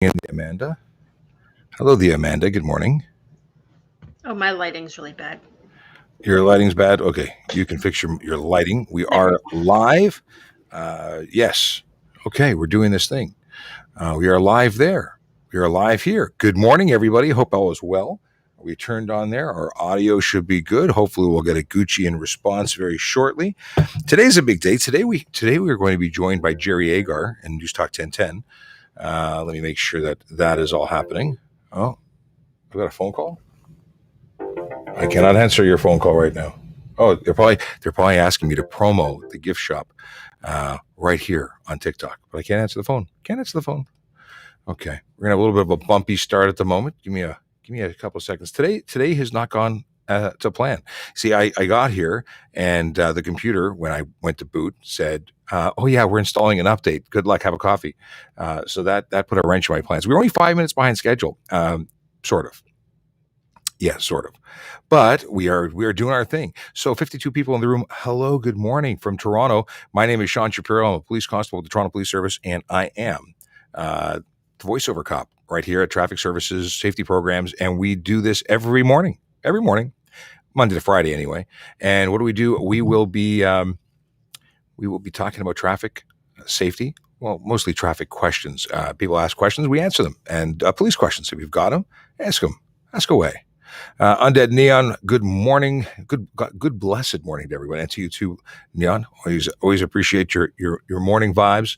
And Amanda. Hello, the Amanda. Good morning. Oh, my lighting's really bad. Your lighting's bad. Okay, you can fix your lighting. We There we are go. live. Yes. Okay, we're doing this thing. We are live there. We are live here. Good morning, everybody. Hope all is well. We turned on there. Our audio should be good. Hopefully, we'll get a Gucci in response very shortly. Today's a big day. Today we are going to be joined by Jerry Agar and News Talk 1010. Let me make sure that is all happening. Oh, I've got a phone call. I cannot answer your phone call right now. Oh, they're probably asking me to promo the gift shop right here on TikTok, but I can't answer the phone. Can't answer the phone. Okay, we're gonna have a little bit of a bumpy start at the moment. Give me a couple of seconds. Today has not gone to plan. See, I got here and the computer when I went to boot said, "Oh yeah, we're installing an update. Good luck. Have a coffee." So that put a wrench in my plans. We were only 5 minutes behind schedule, sort of. Yeah, sort of. But we are doing our thing. So 52 people in the room. Hello, good morning from Toronto. My name is Sean Shapiro. I'm a police constable with the Toronto Police Service, and I am the voiceover cop right here at Traffic Services Safety Programs. And we do this every morning, Monday to Friday anyway. And what do? We will be talking about traffic safety. Well, mostly traffic questions. People ask questions, we answer them, and police questions. If you've got them, ask them. Ask away. Undead Neon, good morning, good blessed morning to everyone, and to you too, Neon. Always appreciate your morning vibes.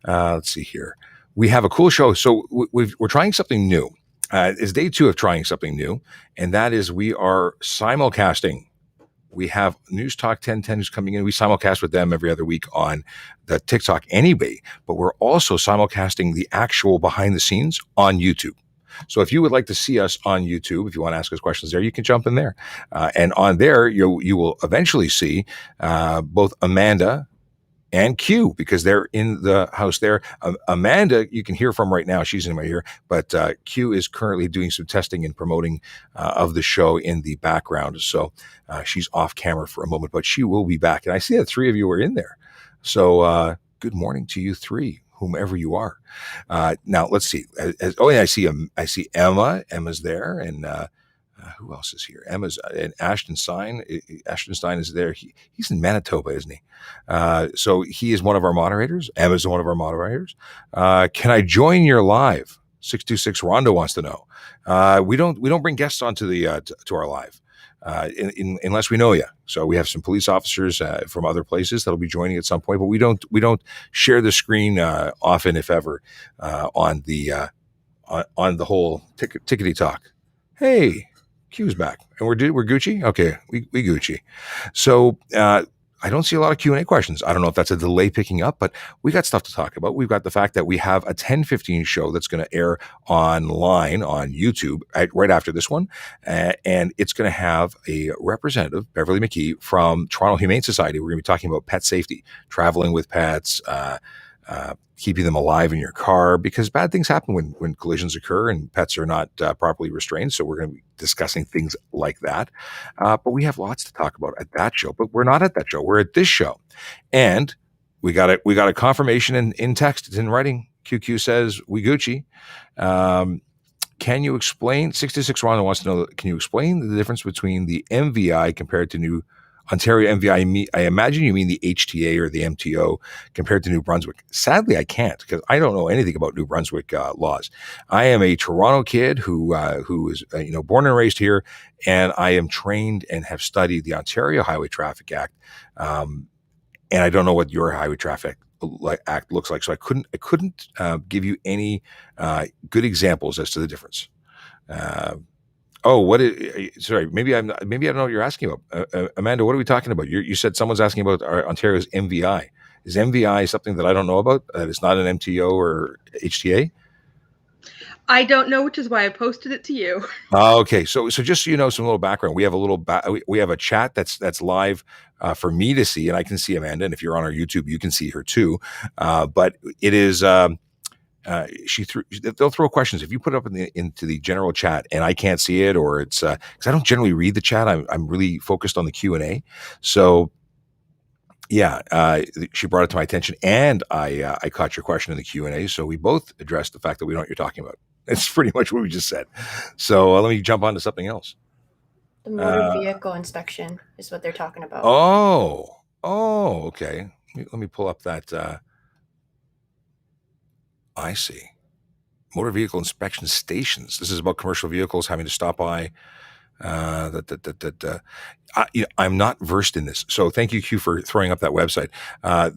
Let's see here, we have a cool show. So we're trying something new. It's day 2 of trying something new, and that is we are simulcasting. We have News Talk 1010 who's coming in. We simulcast with them every other week on the TikTok anyway, but we're also simulcasting the actual behind the scenes on YouTube. So if you would like to see us on YouTube, if you want to ask us questions there, you can jump in there. And on there, you will eventually see both Amanda and Q, because they're in the house there. Amanda, you can hear from right now. She's in my ear. But Q is currently doing some testing and promoting of the show in the background. So she's off camera for a moment, but she will be back. And I see that 3 of you are in there. So good morning to you 3. Whomever you are. Now let's see. I see Emma. Emma's there, and who else is here? Emma's and Ashton Stein. Ashton Stein is there. He's in Manitoba, isn't he? So he is one of our moderators. Emma's one of our moderators. Can I join your live? 626 Rondo wants to know. We don't bring guests onto the to our live. Unless we know you. So we have some police officers from other places that'll be joining at some point, but we don't share the screen often, if ever, on the whole tickety talk. Hey, Q's back, and we're Gucci. Okay, we Gucci. So I don't see a lot of Q&A questions. I don't know if that's a delay picking up, but we got stuff to talk about. We've got the fact that we have a 10:15 show that's going to air online on YouTube right after this one. And it's going to have a representative, Beverly McKee, from Toronto Humane Society. We're going to be talking about pet safety, traveling with pets, keeping them alive in your car, because bad things happen when collisions occur and pets are not properly restrained. So we're going to be discussing things like that. But we have lots to talk about at that show. But we're not at that show. We're at this show, and we got a confirmation in text. It's in writing. QQ says we Gucci. Can you explain? 66 Ron wants to know. Can you explain the difference between the MVI compared to New Ontario MVI? I imagine you mean the HTA or the MTO compared to New Brunswick. Sadly, I can't, because I don't know anything about New Brunswick laws. I am a Toronto kid who is born and raised here, and I am trained and have studied the Ontario Highway Traffic Act, and I don't know what your Highway Traffic Act looks like. So I couldn't give you any good examples as to the difference. Sorry. Maybe I don't know what you're asking about. Amanda, what are we talking about? You said someone's asking about Ontario's MVI. Is MVI something that I don't know about? That it's not an MTO or HTA? I don't know, which is why I posted it to you. Okay, so just so you know, some little background. We have we have a chat that's live for me to see, and I can see Amanda. And if you're on our YouTube, you can see her too. But it is. They'll throw questions if you put it up into the general chat and I can't see it, or it's because I don't generally read the chat. I'm really focused on the Q&A. So Yeah, she brought it to my attention, and I caught your question in the Q&A, so we both addressed the fact that we know what you're talking about. It's pretty much what we just said. So let me jump on to something else. The motor vehicle inspection is what they're talking about. Okay. Let me pull up that. I see. Motor vehicle inspection stations. This is about commercial vehicles having to stop by. I'm not versed in this, so thank you, Q, for throwing up that website.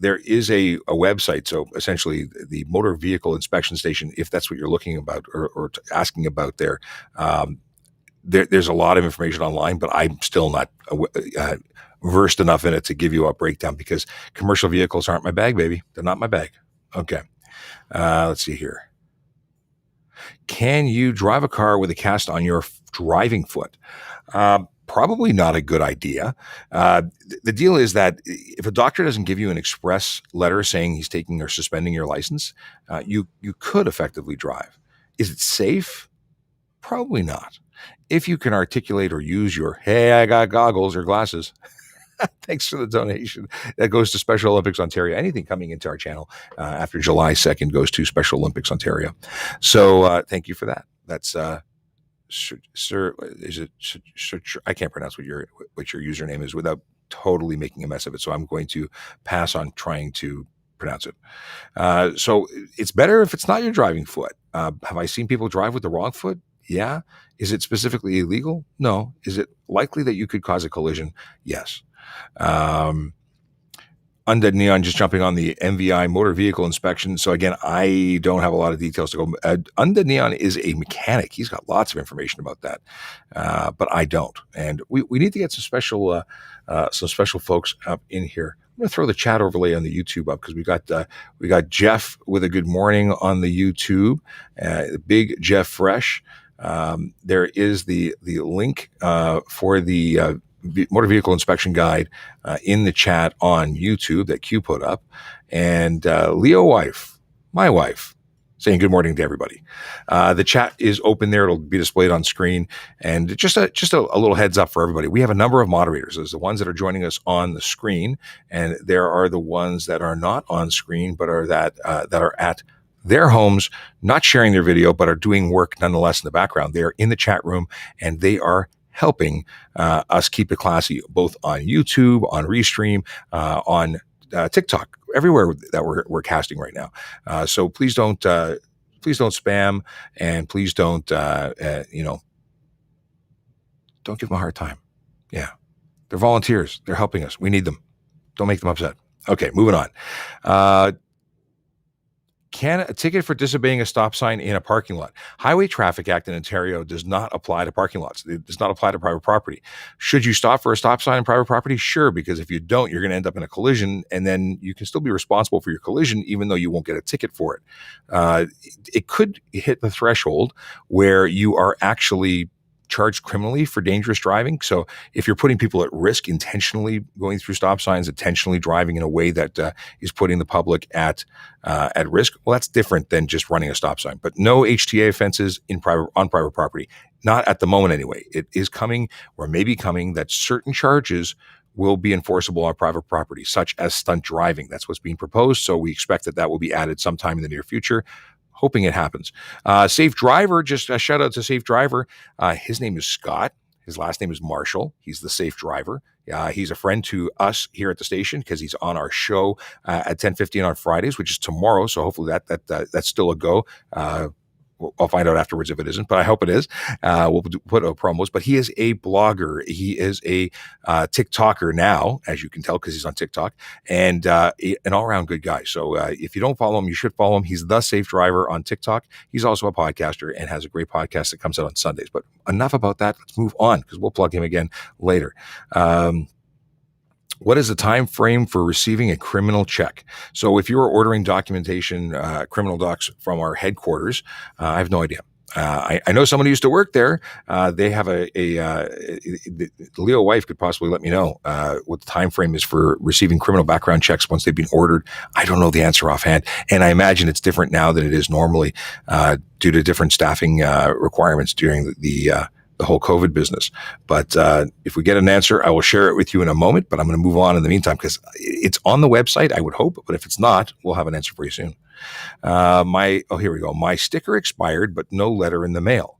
There is a website, so essentially the motor vehicle inspection station, if that's what you're looking about or asking about there. There's a lot of information online, but I'm still not versed enough in it to give you a breakdown because commercial vehicles aren't my bag, baby. They're not my bag. Okay. Let's see here. Can you drive a car with a cast on your driving foot? Probably not a good idea. The deal is that if a doctor doesn't give you an express letter saying he's taking or suspending your license, you could effectively drive. Is it safe? Probably not. If you can articulate or use your, hey, I got goggles or glasses, thanks for the donation. That goes to Special Olympics Ontario. Anything coming into our channel after July 2nd goes to Special Olympics Ontario. So thank you for that. That's Sir, is it? I can't pronounce what your username is without totally making a mess of it. So I'm going to pass on trying to pronounce it. So it's better if it's not your driving foot. Have I seen people drive with the wrong foot? Yeah. Is it specifically illegal? No. Is it likely that you could cause a collision? Yes. Undead Neon just jumping on the MVI motor vehicle inspection. So again, I don't have a lot of details to go. Undead Neon is a mechanic. He's got lots of information about that, but I don't. And we need to get some special folks up in here. I'm going to throw the chat overlay on the YouTube up because we got Jeff with a good morning on the YouTube. Big Jeff Fresh. There is the link for the motor vehicle inspection guide in the chat on YouTube that Q put up, and Leo wife, my wife, saying good morning to everybody. The chat is open there. It'll be displayed on screen, and just a little heads up for everybody. We have a number of moderators. There's the ones that are joining us on the screen, and there are the ones that are not on screen, but are that are at their homes, not sharing their video, but are doing work nonetheless in the background. They are in the chat room, and they are helping us keep it classy, both on YouTube, on Restream, on TikTok, everywhere that we're casting right now. So please don't spam, and please don't don't give them a hard time. Yeah, they're volunteers. They're helping us. We need them. Don't make them upset. Okay, moving on. Can a ticket for disobeying a stop sign in a parking lot? Highway Traffic Act in Ontario does not apply to parking lots. It does not apply to private property. Should you stop for a stop sign in private property? Sure, because if you don't, you're going to end up in a collision, and then you can still be responsible for your collision, even though you won't get a ticket for it. It could hit the threshold where you are actually charged criminally for dangerous driving. So if you're putting people at risk, intentionally going through stop signs, intentionally driving in a way that is putting the public at risk, well, that's different than just running a stop sign. But no HTA offenses on private property, not at the moment anyway. It is coming, or may be coming, that certain charges will be enforceable on private property, such as stunt driving. That's what's being proposed. So we expect that will be added sometime in the near future. Hoping it happens. Safe Driver, just a shout out to Safe Driver. His name is Scott. His last name is Marshall. He's the Safe Driver. He's a friend to us here at the station because he's on our show at 10:15 on Fridays, which is tomorrow. So hopefully that's still a go. I'll find out afterwards if it isn't, but I hope it is. We'll put promos. But he is a blogger. He is a TikToker now, as you can tell, because he's on TikTok, and an all-around good guy. So if you don't follow him, you should follow him. He's the Safe Driver on TikTok. He's also a podcaster and has a great podcast that comes out on Sundays. But enough about that. Let's move on because we'll plug him again later. What is the time frame for receiving a criminal check? So if you are ordering documentation, criminal docs from our headquarters, I have no idea. I know someone who used to work there. They have the Leo wife could possibly let me know what the time frame is for receiving criminal background checks once they've been ordered. I don't know the answer offhand, and I imagine it's different now than it is normally due to different staffing requirements during the whole COVID business. But if we get an answer, I will share it with you in a moment. But I'm going to move on in the meantime because it's on the website, I would hope. But if it's not, we'll have an answer for you soon. Here we go. My sticker expired, but no letter in the mail.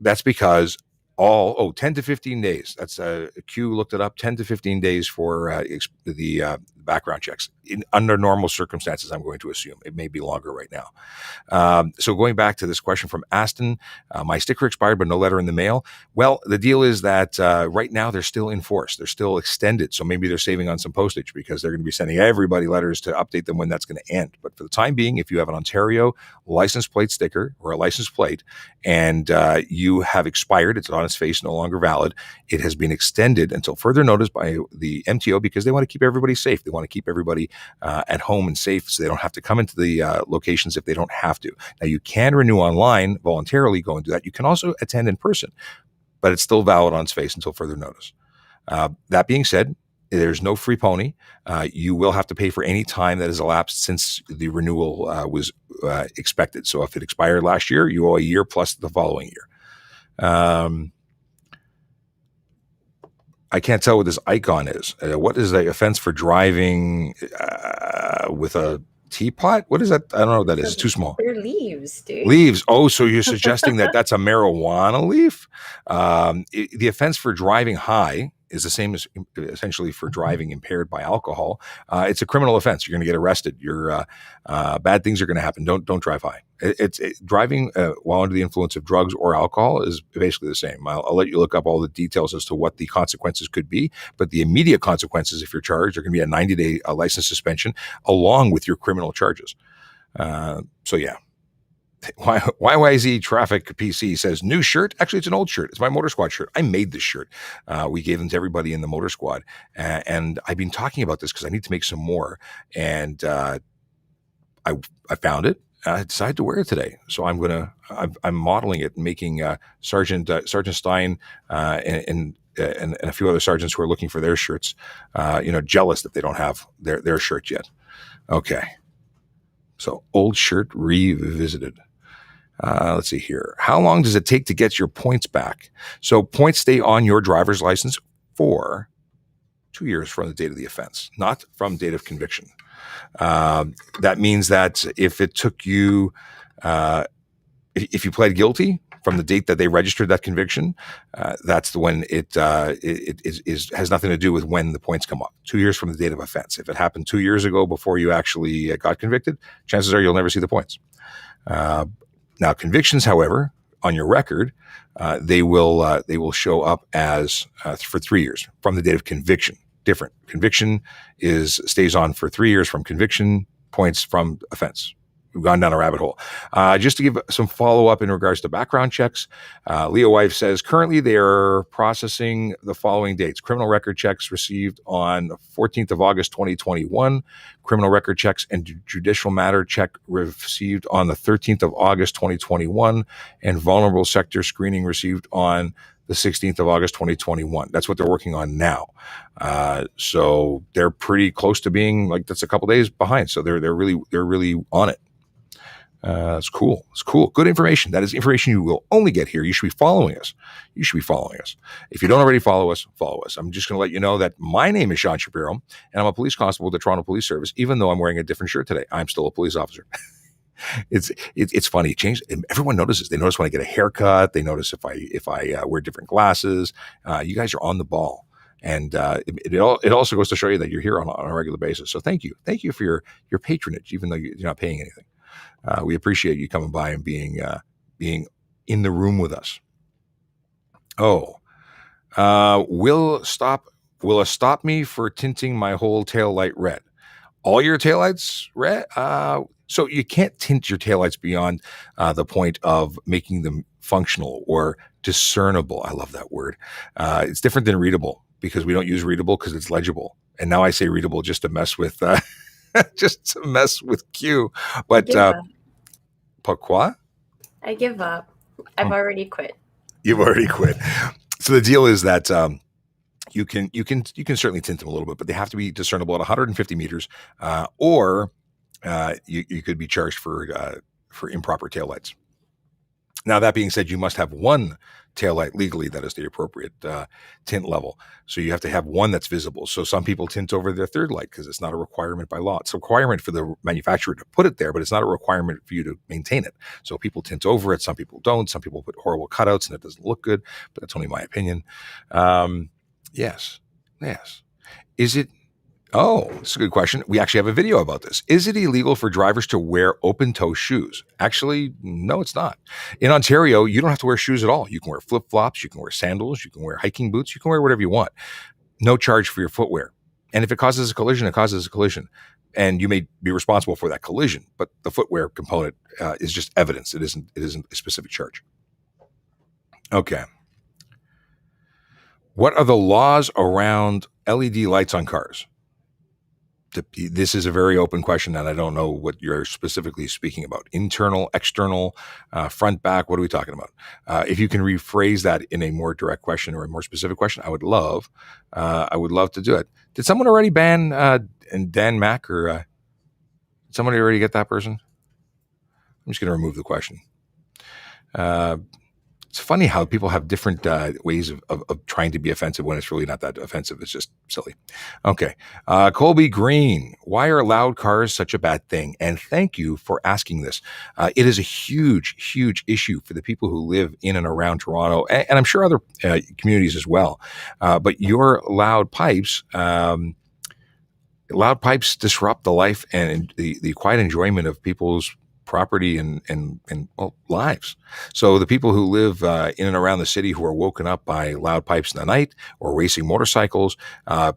That's because 10 to 15 days. That's Q looked it up, 10 to 15 days for the background checks. Under normal circumstances, I'm going to assume. It may be longer right now. So going back to this question from Aston, my sticker expired, but no letter in the mail. Well, the deal is that right now they're still in force. They're still extended. So maybe they're saving on some postage because they're going to be sending everybody letters to update them when that's going to end. But for the time being, if you have an Ontario license plate sticker or a license plate and you have expired, it's on its face, no longer valid, it has been extended until further notice by the MTO because they want to keep everybody safe. They want to keep everybody at home and safe so they don't have to come into the locations if they don't have to. Now, you can renew online, voluntarily go and do that. You can also attend in person, but it's still valid on its face until further notice. That being said, there's no free pony. You will have to pay for any time that has elapsed since the renewal was expected. So if it expired last year, you owe a year plus the following year. I can't tell what this icon is. What is the offense for driving with a teapot? What is that? I don't know what that is. It's too small. They're leaves, dude. Leaves. Oh, so you're suggesting that that's a marijuana leaf? The offense for driving high is the same as essentially for driving impaired by alcohol. It's a criminal offense. You're going to get arrested. Bad things are going to happen. Don't drive high. Driving while under the influence of drugs or alcohol is basically the same. I'll let you look up all the details as to what the consequences could be, but the immediate consequences, if you're charged, are going to be a 90-day license suspension along with your criminal charges. So yeah. YYZ Traffic PC says, new shirt. Actually, it's an old shirt. It's my Motor Squad shirt. I made this shirt. We gave them to everybody in the Motor Squad. And I've been talking about this because I need to make some more. And I found it. I decided to wear it today. So I'm modeling it, making Sergeant Stein and a few other sergeants who are looking for their shirts, jealous that they don't have their shirt yet. Okay. So old shirt revisited. Let's see here. How long does it take to get your points back? So points stay on your driver's license for 2 years from the date of the offense, not from date of conviction. That means that if it took you, if you pled guilty from the date that they registered that conviction, that's the when it has nothing to do with when the points come up. 2 years from the date of offense. If it happened 2 years ago before you actually got convicted, chances are you'll never see the points. Now, convictions, however, on your record, they will show up as for 3 years from the date of conviction. Different. Conviction stays on for 3 years from conviction, points from offense. We've gone down a rabbit hole. Just to give some follow-up in regards to background checks, Leo Wife says, currently they are processing the following dates. Criminal record checks received on 14th of August, 2021. Criminal record checks and judicial matter check received on the 13th of August, 2021. And vulnerable sector screening received on the 16th of August, 2021. That's what they're working on now. So they're pretty close to being that's a couple days behind. So they're really on it. It's cool. It's cool. Good information. That is information you will only get here. You should be following us. If you don't already follow us, follow us. I'm just going to let you know that my name is Sean Shapiro, and I'm a police constable with the Toronto Police Service, even though I'm wearing a different shirt today. I'm still a police officer. It's funny. Change. Everyone notices. They notice when I get a haircut. They notice if I wear different glasses. You guys are on the ball. And it also goes to show you that you're here on a regular basis. So thank you. Thank you for your patronage, even though you're not paying anything. We appreciate you coming by and being in the room with us. Will it stop me for tinting my whole taillight red? All your taillights red? So you can't tint your taillights beyond the point of making them functional or discernible. I love that word. It's different than readable because we don't use readable because it's legible. And now I say readable just to mess with Q. But pourquoi? I give up. I've already quit. You've already quit. So the deal is that you can certainly tint them a little bit, but they have to be discernible at 150 meters, or you could be charged for improper taillights. Now, that being said, you must have one taillight legally that is the appropriate tint level. So you have to have one that's visible. So some people tint over their third light because it's not a requirement by law. It's a requirement for the manufacturer to put it there, but it's not a requirement for you to maintain it. So people tint over it. Some people don't. Some people put horrible cutouts and it doesn't look good, but that's only my opinion. Yes. Is it? Oh, that's a good question. We actually have a video about this. Is it illegal for drivers to wear open-toe shoes? Actually, no, it's not. In Ontario, you don't have to wear shoes at all. You can wear flip-flops, you can wear sandals, you can wear hiking boots, you can wear whatever you want. No charge for your footwear. And if it causes a collision, it causes a collision. And you may be responsible for that collision, but the footwear component is just evidence. It isn't a specific charge. Okay. What are the laws around LED lights on cars? This is a very open question, and I don't know what you're specifically speaking about. Internal, external, front, back. What are we talking about? If you can rephrase that in a more direct question or a more specific question, I would love to do it. Did someone already ban Dan Mack, or did somebody already get that person? I'm just going to remove the question. It's funny how people have different ways of trying to be offensive when it's really not that offensive. It's just silly. Okay. Colby Green, why are loud cars such a bad thing? And thank you for asking this. It is a huge, huge issue for the people who live in and around Toronto, and I'm sure other communities as well. But your loud pipes disrupt the life and the quiet enjoyment of people's property and lives. So the people who live in and around the city who are woken up by loud pipes in the night or racing motorcycles,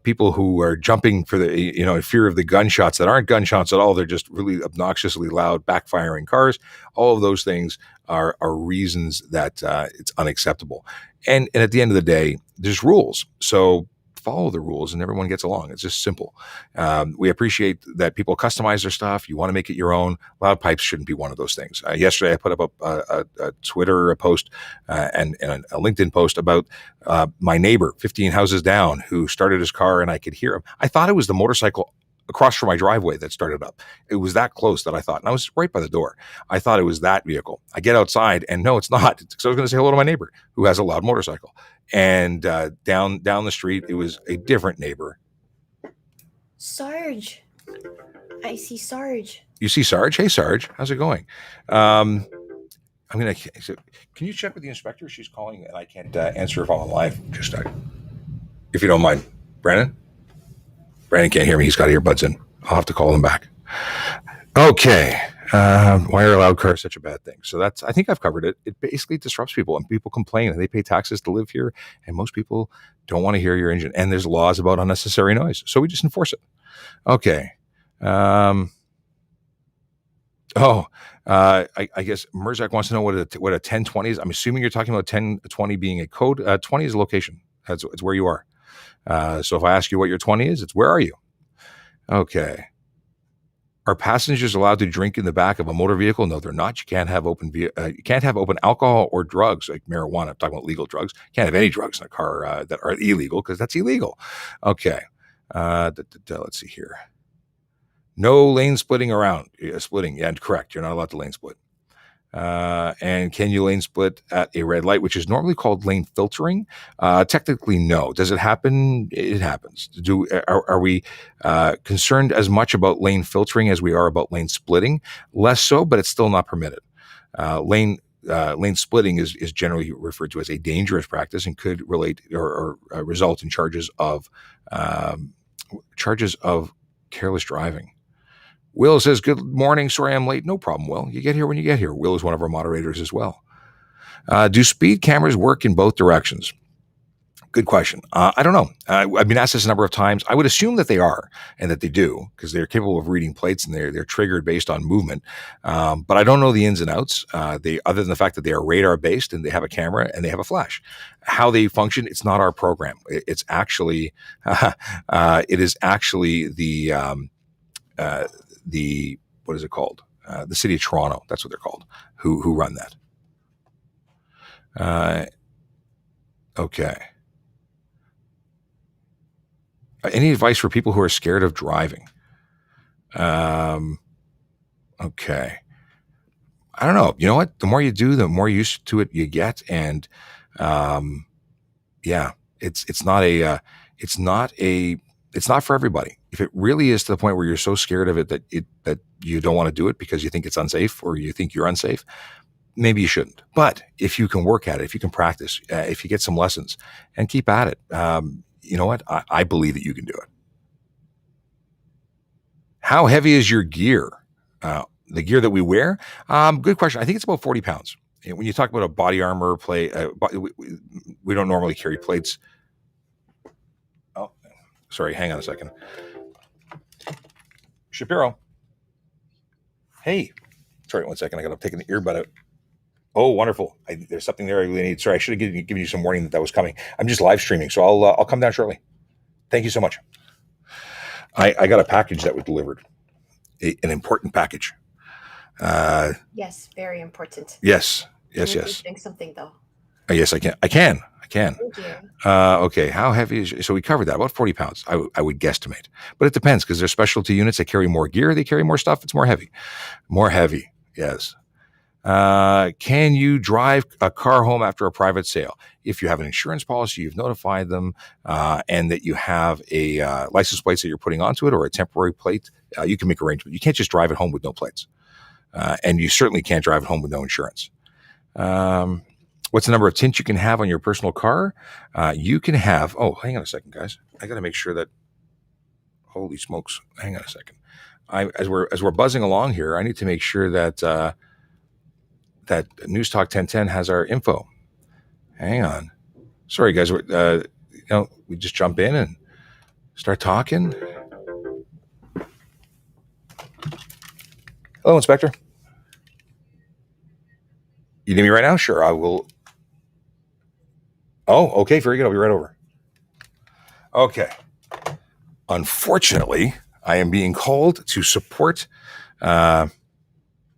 people who are jumping for in fear of the gunshots that aren't gunshots at all, they're just really obnoxiously loud, backfiring cars. All of those things are reasons that it's unacceptable. And at the end of the day, there's rules. So follow the rules and everyone gets along. It's just simple. We appreciate that people customize their stuff. You want to make it your own. Loud pipes shouldn't be one of those things. Yesterday, I put up a Twitter post and a LinkedIn post about my neighbor 15 houses down who started his car and I could hear him. I thought it was the motorcycle across from my driveway that started up. It was that close that I thought, and I was right by the door. I thought it was that vehicle. I get outside and no, it's not. So I was going to say hello to my neighbor who has a loud motorcycle. And down the street, it was a different neighbor. Sarge. I see Sarge. You see Sarge? Hey, Sarge. How's it going? Can you check with the inspector? She's calling and I can't answer if I'm on live. Just if you don't mind. Brandon can't hear me. He's got earbuds in. I'll have to call him back. Okay. Why are loud cars such a bad thing? So I think I've covered it. It basically disrupts people and people complain and they pay taxes to live here. And most people don't want to hear your engine. And there's laws about unnecessary noise. So we just enforce it. Okay. I guess Mirzak wants to know what a 1020 is. I'm assuming you're talking about 1020 being a code. 20 is a location. It's where you are. So if I ask you what your 20 is, it's where are you? Okay. Are passengers allowed to drink in the back of a motor vehicle? No, they're not. You can't have open alcohol or drugs like marijuana. I'm talking about legal drugs. You can't have any drugs in a car that are illegal because that's illegal. Okay. Let's see here. No lane splitting around. Splitting. Yeah, correct. You're not allowed to lane split. And can you lane split at a red light, which is normally called lane filtering? Technically, no. Does it happen? It happens. Are we concerned as much about lane filtering as we are about lane splitting? Less so, but it's still not permitted. Lane splitting is generally referred to as a dangerous practice and could relate or result in charges of careless driving. Will says, good morning. Sorry I'm late. No problem, Will. You get here when you get here. Will is one of our moderators as well. Do speed cameras work in both directions? Good question. I don't know. I've been asked this a number of times. I would assume that they are and that they do because they're capable of reading plates and they're triggered based on movement. But I don't know the ins and outs. Other than the fact that they are radar based and they have a camera and they have a flash. How they function, it's not our program. It's actually it is actually the what is it called? The City of Toronto. That's what they're called. Who run that? Okay. Any advice for people who are scared of driving? Okay. I don't know. You know what? The more you do, the more used to it you get. And yeah, it's not for everybody. If it really is to the point where you're so scared of it that you don't want to do it because you think it's unsafe or you think you're unsafe, maybe you shouldn't. But if you can work at it, if you can practice, if you get some lessons and keep at it, you know what? I believe that you can do it. How heavy is your gear? The gear that we wear? Good question. I think it's about 40 pounds. When you talk about a body armor plate, we don't normally carry plates. Oh, sorry. Hang on a second. Shapiro. Hey. Sorry, 1 second. I got to take the earbud out. Oh, wonderful. There's something there I really need. Sorry, I should have given you some warning that was coming. I'm just live streaming, so I'll come down shortly. Thank you so much. I got a package that was delivered. An important package. Yes, very important. Yes. Can you think something though? Yes, I can. I can. Thank you. Okay. How heavy is? So we covered that. About 40 pounds. I would guesstimate, but it depends because there's specialty units that carry more gear. They carry more stuff. It's more heavy. More heavy. Yes. Can you drive a car home after a private sale? If you have an insurance policy, you've notified them, and that you have a license plate that you're putting onto it or a temporary plate, you can make arrangements. You can't just drive it home with no plates. And you certainly can't drive it home with no insurance. What's the number of tints you can have on your personal car? You can have, hang on a second, guys. I got to make sure that, holy smokes, hang on a second. As we're buzzing along here, I need to make sure that that News Talk 1010 has our info. Hang on. Sorry, guys. We just jump in and start talking. Hello, Inspector. You need me right now? Sure, I will. Oh, okay, very good. I'll be right over. Okay. Unfortunately, I am being called to support the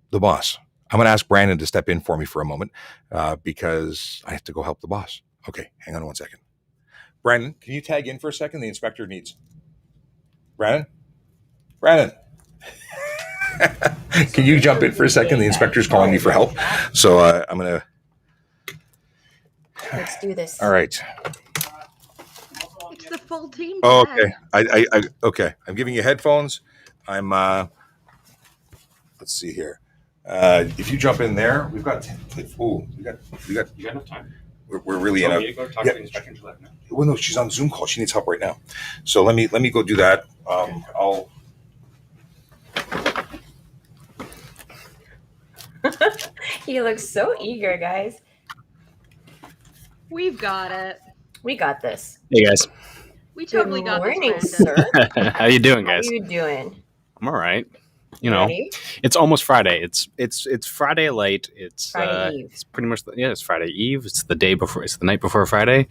boss. I'm going to ask Brandon to step in for me for a moment because I have to go help the boss. Okay, hang on 1 second. Brandon, can you tag in for a second? The inspector needs. Brandon? Can you jump in for a second? The inspector's calling me for help. So I'm going to. Let's do this. All right. It's the full team. Oh, okay. I okay. I'm giving you headphones. I'm. Let's see here. If you jump in there, we've got. You got enough time. We're really in a. You go talk to the inspector now. Well, no, she's on Zoom call. She needs help right now. So let me go do that. I'll. He looks so eager, guys. We've got it. We got this. Hey guys. We totally got this. Good morning, sir. How you doing, guys? How you doing? I'm all right. Ready? It's almost Friday. It's Friday late. It's Friday Eve. It's pretty much it's Friday Eve. It's the day before. It's the night before Friday.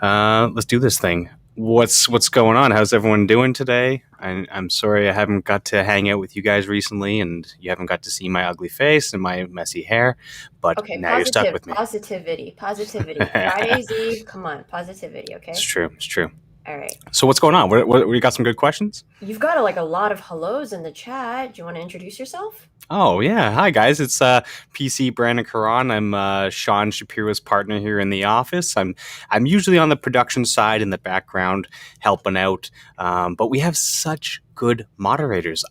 Let's do this thing. What's going on? How's everyone doing today? I'm sorry I haven't got to hang out with you guys recently, and you haven't got to see my ugly face and my messy hair. But Okay, now you're stuck with me. Positivity. Friday's Eve. Come on, positivity. Okay. It's true. All right. So what's going on? We got some good questions? You've got a lot of hellos in the chat. Do you want to introduce yourself? Oh, yeah. Hi, guys. It's PC Brandon Caron. I'm Sean Shapiro's partner here in the office. I'm usually on the production side in the background helping out, but we have such good moderators.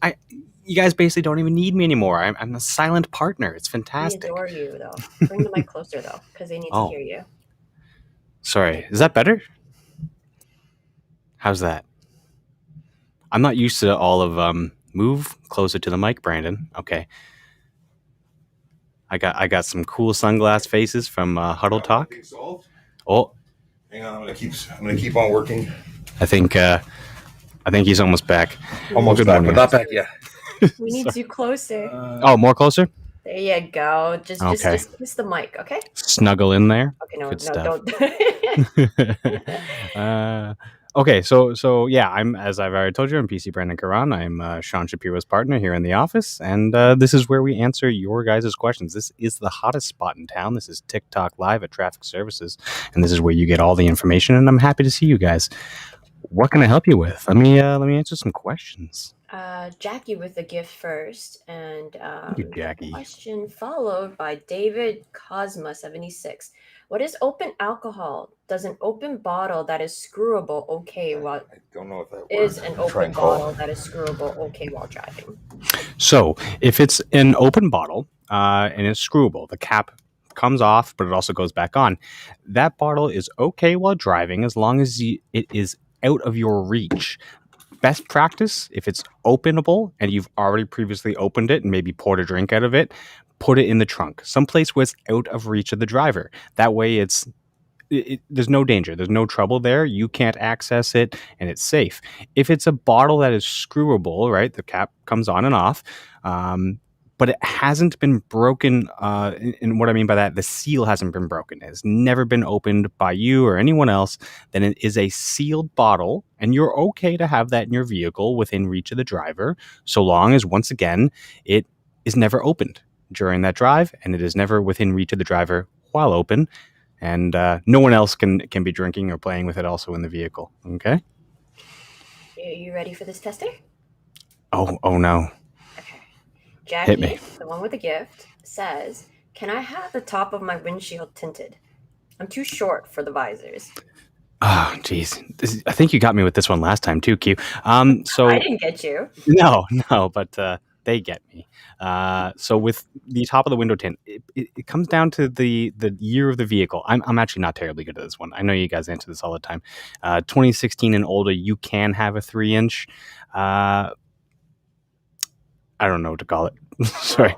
You guys basically don't even need me anymore. I'm a silent partner. It's fantastic. We adore you, though. Bring the mic closer, though, because they need to hear you. Sorry. Is that better? How's that? I'm not used to all of move closer to the mic, Brandon. Okay. I got some cool sunglass faces from Huddle Talk. Oh, hang on. I'm gonna keep on working. I think he's almost back. Almost back, but not back yet. We need you closer. More closer. There you go. Just kiss the mic, okay? Snuggle in there. Okay, no, Good stuff. don't. Okay, so yeah, as I've already told you, I'm PC Brandon Caron. I'm Sean Shapiro's partner here in the office, and this is where we answer your guys' questions. This is the hottest spot in town. This is TikTok Live at Traffic Services, and this is where you get all the information, and I'm happy to see you guys. What can I help you with? Let me answer some questions. Jackie with the gift first, and you, Jackie. question followed by David Cosma 76. What is open alcohol? Does an open bottle that is screwable okay while I don't know if that is works. an I'll try open and call. bottle that is screwable okay while driving? So if it's an open bottle and it's screwable, the cap comes off, but it also goes back on. That bottle is okay while driving as long as it is out of your reach. Best practice, if it's openable and you've already previously opened it and maybe poured a drink out of it, put it in the trunk, someplace where it's out of reach of the driver. That way there's no danger. There's no trouble there. You can't access it and it's safe. If it's a bottle that is screwable, right, the cap comes on and off, but it hasn't been broken. And what I mean by that, the seal hasn't been broken. It's never been opened by you or anyone else. Then it is a sealed bottle, and you're okay to have that in your vehicle within reach of the driver, so long as, once again, it is never opened during that drive, and it is never within reach of the driver while open. And no one else can be drinking or playing with it also in the vehicle. Okay? Are you ready for this tester? Oh no. Okay. Jackie, Hit me. the one with the gift, says, can I have the top of my windshield tinted? I'm too short for the visors. Oh, geez. I think you got me with this one last time too, Q. So I didn't get you. No, but they get me. So with the top of the window tint, it comes down to the year of the vehicle. I'm actually not terribly good at this one. I know you guys answer this all the time. 2016 and older, you can have a 3-inch. I don't know what to call it. Sorry.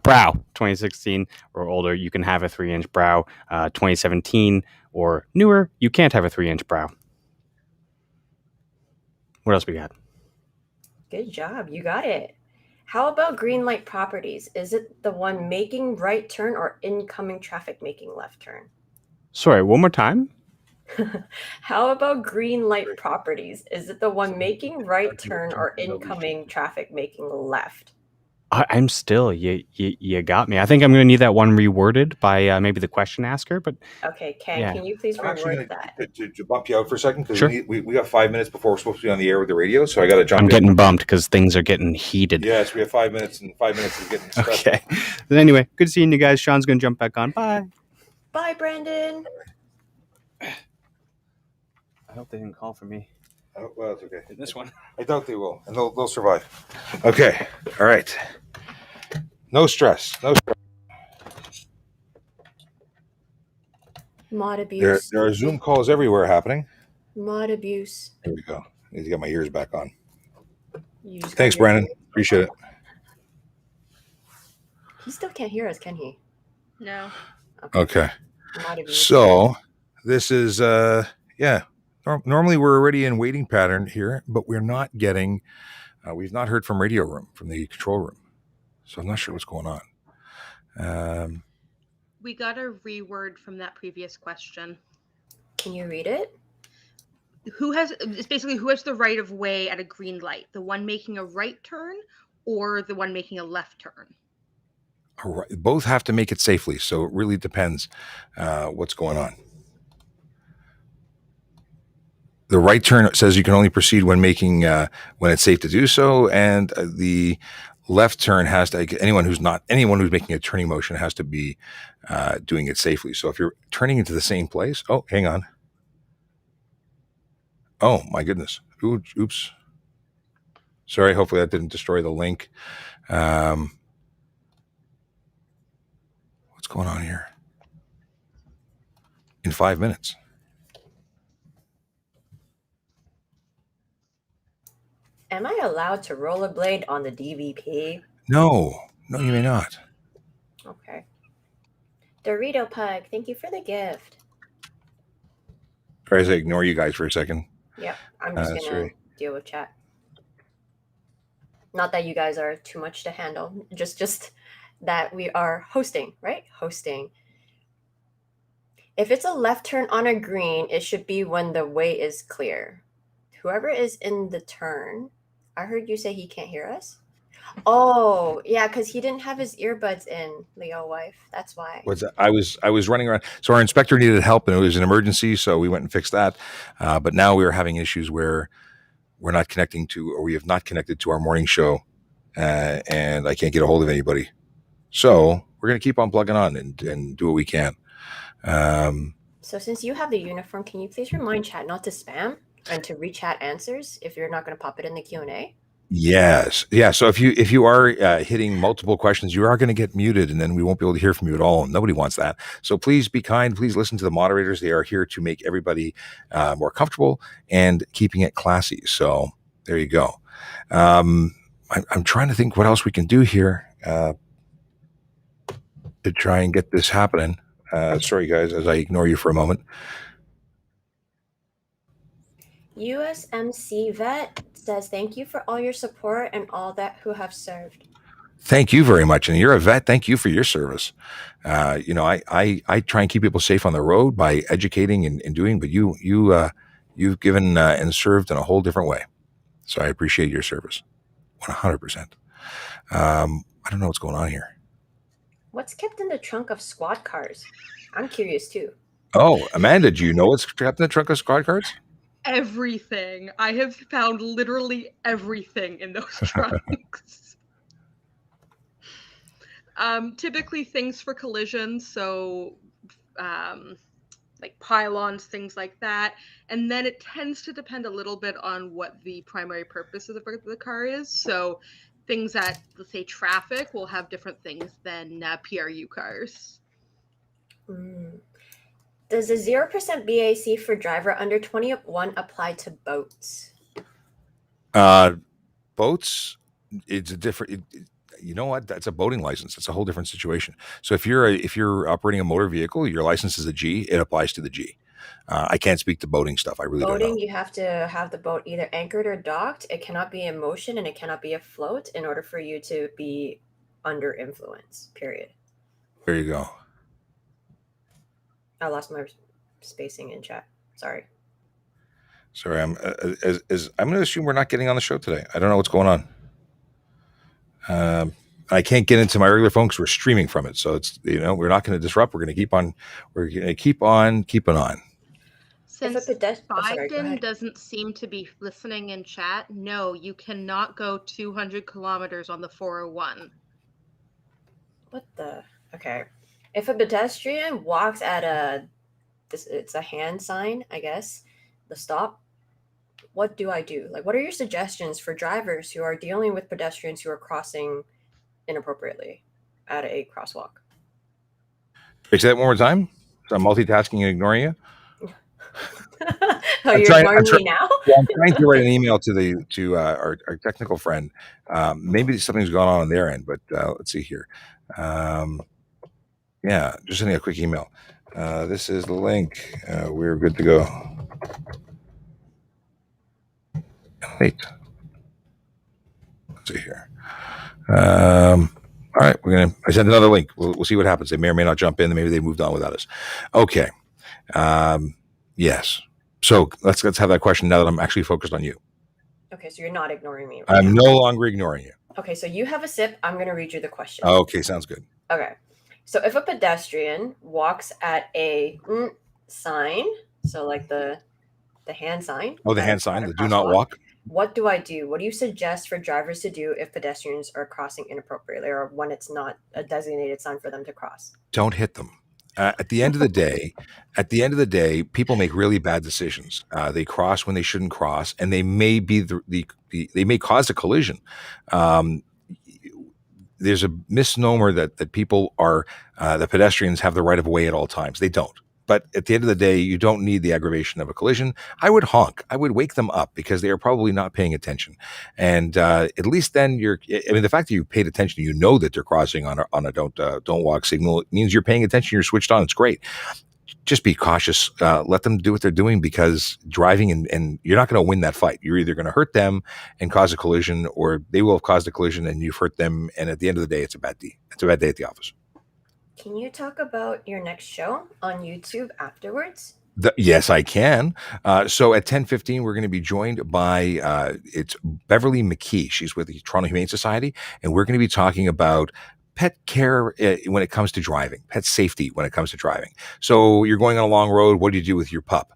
Brow, 2016 or older, you can have a 3-inch brow. 2017 or newer, you can't have a 3-inch brow. What else we got? Good job. You got it. How about green light properties? Is it the one making right turn or incoming traffic making left turn? Sorry, one more time? How about green light properties? Is it the one making right turn or incoming traffic making left? I'm still, you got me. I think I'm going to need that one reworded by maybe the question asker, but Okay, Ken, Yeah. can you please I'm actually reword going that? to bump you out for a second because Sure. we got 5 minutes before we're supposed to be on the air with the radio, so I got to jump I'm in. getting bumped because things are getting heated. Yes, we have 5 minutes, and 5 minutes is getting stressful. Okay. Then anyway, good seeing you guys. Sean's going to jump back on. Bye. Bye, Brandon. I hope they didn't call for me. Oh, well, it's okay. This one. I doubt they will, and they'll survive. Okay, all right. No stress. No stress. Mod abuse. There are Zoom calls everywhere happening. Mod abuse. There we go. I need to get my ears back on. You just Thanks, got your- Brandon. Appreciate it. He still can't hear us, can he? No. Okay. Mod abuse. So this is normally we're already in waiting pattern here, but we're not getting we've not heard from radio room, from the control room, so I'm not sure what's going on. We got a reword from that previous question. Can you read it? It's basically who has the right of way at a green light, the one making a right turn or the one making a left turn? All right, both have to make it safely, so it really depends what's going on. The right turn says you can only proceed when making when it's safe to do so, and the left turn has to, anyone who's making a turning motion has to be doing it safely. So if you're turning into the same place, oh, hang on. Oh my goodness. Oops. Sorry. Hopefully that didn't destroy the link. What's going on here? In 5 minutes. Am I allowed to rollerblade on the DVP? No, you may not. Okay. Dorito Pug, thank you for the gift. Try to ignore you guys for a second. Yep, I'm just gonna sorry. deal with chat. Not that you guys are too much to handle, just that we are hosting, right? Hosting. If it's a left turn on a green, it should be when the way is clear. Whoever is in the turn, I heard you say he can't hear us. Oh, yeah, because he didn't have his earbuds in, Leo wife. That's why. I was running around. So our inspector needed help, and it was an emergency, so we went and fixed that. But now we are having issues where we're not connecting to, or we have not connected to our morning show, and I can't get a hold of anybody. So we're going to keep on plugging on and do what we can. So since you have the uniform, can you please remind chat not to spam and to re-chat answers if you're not going to pop it in the Q&A? Yes. Yeah. So if you are hitting multiple questions, you are going to get muted, and then we won't be able to hear from you at all. Nobody wants that. So please be kind. Please listen to the moderators. They are here to make everybody more comfortable and keeping it classy. So there you go. I'm trying to think what else we can do here to try and get this happening. Sorry, guys, as I ignore you for a moment. USMC Vet says, thank you for all your support and all that who have served. Thank you very much. And you're a vet. Thank you for your service. I try and keep people safe on the road by educating and doing, but you've given and served in a whole different way. So I appreciate your service. 100%. I don't know what's going on here. What's kept in the trunk of squad cars? I'm curious too. Oh, Amanda, do you know what's kept in the trunk of squad cars? Everything. I have found literally everything in those trunks. Typically things for collisions, so like pylons, things like that. And then it tends to depend a little bit on what the primary purpose of the car is. So things that, let's say, traffic will have different things than PRU cars. Does the 0% BAC for driver under 21 apply to boats? Boats, it's a different. You know what? That's a boating license. It's a whole different situation. So if you're operating a motor vehicle, your license is a G. It applies to the G. I can't speak to boating stuff. I really don't know. Boating, you have to have the boat either anchored or docked. It cannot be in motion and it cannot be afloat in order for you to be under influence. Period. There you go. I lost my spacing in chat. Sorry. I'm going to assume we're not getting on the show today. I don't know what's going on. I can't get into my regular phone because we're streaming from it. So it's, we're not going to disrupt. We're going to keep on. We're going to keep on keeping on. Since Biden doesn't seem to be listening in chat, no, you cannot go 200 kilometers on the 401. What the? Okay. If a pedestrian walks at it's a hand sign, I guess, the stop, what do I do? Like, what are your suggestions for drivers who are dealing with pedestrians who are crossing inappropriately at a crosswalk? Say that one more time. So I'm multitasking and ignoring you. You're ignoring me now? Yeah, I'm trying to write an email to our technical friend. Maybe something's gone on their end, but let's see here. Yeah, just sending a quick email. This is the link. We're good to go. Wait. Let's see here. All right, I sent another link. We'll see what happens. They may or may not jump in. Maybe they moved on without us. Okay. Yes. So let's have that question now that I'm actually focused on you. Okay, so you're not ignoring me. I'm no longer ignoring you. Okay, so you have a sip. I'm going to read you the question. Okay, sounds good. Okay. So if a pedestrian walks at a sign, so like the hand sign. Oh, the hand sign, the do not walk. What do I do? What do you suggest for drivers to do if pedestrians are crossing inappropriately or when it's not a designated sign for them to cross? Don't hit them. At the end of the day, people make really bad decisions. They cross when they shouldn't cross, and they may be they may cause a collision. There's a misnomer that people are the pedestrians have the right of way at all times. They don't. But at the end of the day, you don't need the aggravation of a collision. I would honk. I would wake them up because they are probably not paying attention. And at least then the fact that you paid attention, you know that they're crossing on a don't walk signal. It means you're paying attention. You're switched on. It's great. Just be cautious. Let them do what they're doing, because driving and you're not going to win that fight. You're either going to hurt them and cause a collision, or they will have caused a collision and you've hurt them. And at the end of the day, it's a bad day. It's a bad day at the office. Can you talk about your next show on YouTube afterwards? Yes, I can. So at 10:15, we're going to be joined by it's Beverly McKee. She's with the Toronto Humane Society, and we're going to be talking about pet care when it comes to driving, pet safety when it comes to driving. So you're going on a long road. What do you do with your pup,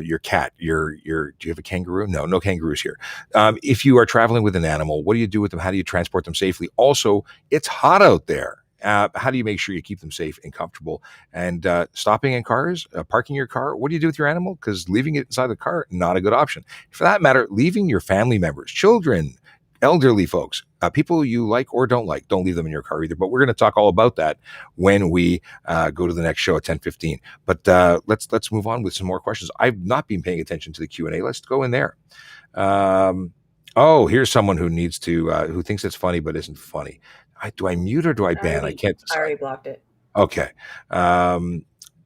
your cat, do you have a kangaroo? No kangaroos here. If you are traveling with an animal, what do you do with them? How do you transport them safely? Also, it's hot out there. How do you make sure you keep them safe and comfortable? And stopping in cars, parking your car, what do you do with your animal? Because leaving it inside the car, not a good option. For that matter, leaving your family members, children, elderly folks, people you like or don't like, don't leave them in your car either. But we're going to talk all about that when we go to the next show at 10:15. But let's move on with some more questions. I've not been paying attention to the Q&A. Let's go in there. Here's someone who needs to who thinks it's funny but isn't funny. Do I mute or do I ban? I can't decide. I already blocked it. Okay.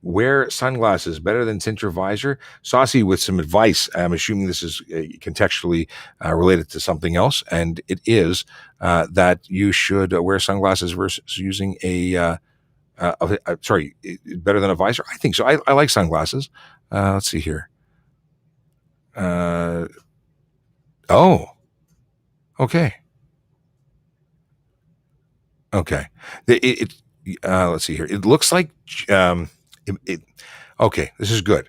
Wear sunglasses better than tint your visor. Saucy with some advice. I'm assuming this is contextually related to something else, and it is that you should wear sunglasses versus using better than a visor. I think so. I like sunglasses. Let's see here. Okay. Okay. Let's see here. It looks like okay. This is good.